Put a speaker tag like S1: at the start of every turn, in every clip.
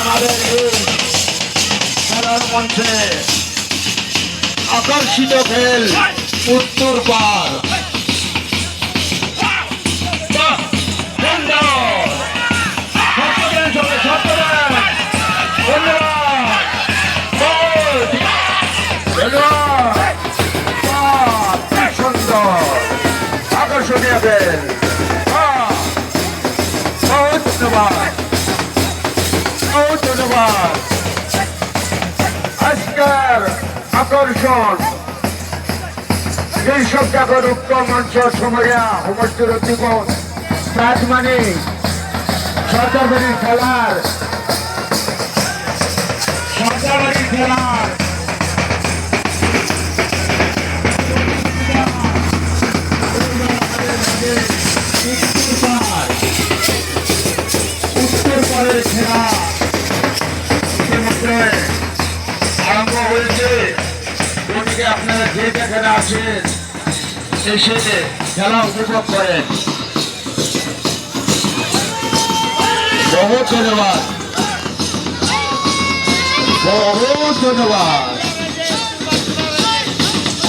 S1: আমাদের এই খেলার মঞ্চে আকর্ষিত খেল উত্তর পার। সুন্দর আকর্ষণীয় খেল। ধন্যবাদ, ধন্যবাদ। আজকের আকর্ষণ যেসব জায়গার উত্তর মঞ্চ সময়া সমস্ত জীবন প্রাজমানি সরকারি খেলার উত্তর পারের খেলা ইতিমধ্যে আরম্ভ হয়েছে। ওদিকে আপনারা যে যেখানে আছেন এসে খেলা উপভোগ করেন। বহুত ধন্যবাদ, বহুত ধন্যবাদ,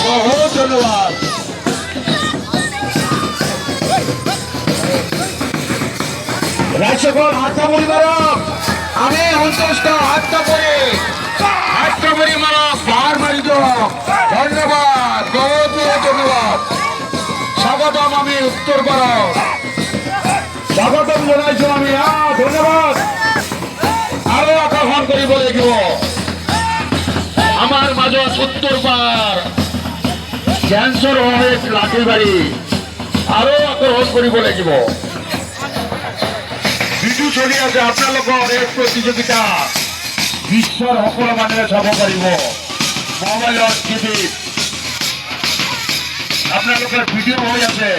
S1: বহুত ধন্যবাদ। রাজসকল হাতটা পরিবারক আমি সন্তুষ্ট হাতটা পরি মানব বার মারিত। ধন্যবাদ, বহুত বহুত ধন্যবাদ। স্বাগতম আমি উত্তর পাড়ক, স্বাগতম জানাইছো আমি। ধন্যবাদ। আরো আকর্ষণ কৰিব লাগিব আমাৰ মাজত উত্তৰ পাৰ ক্যান্সার হয় লাঠিবাড়ি আরো আকর্ষণ কৰিব লাগিব। ভিডিও চলি আছে আপোনালোকৰ এই প্ৰতিযোগিতা বিশ্বৰ সকলো মানুহে চাব পাৰিব। মোবাইলত টিভিত আপোনালোকৰ ভিডিও হৈ আছে।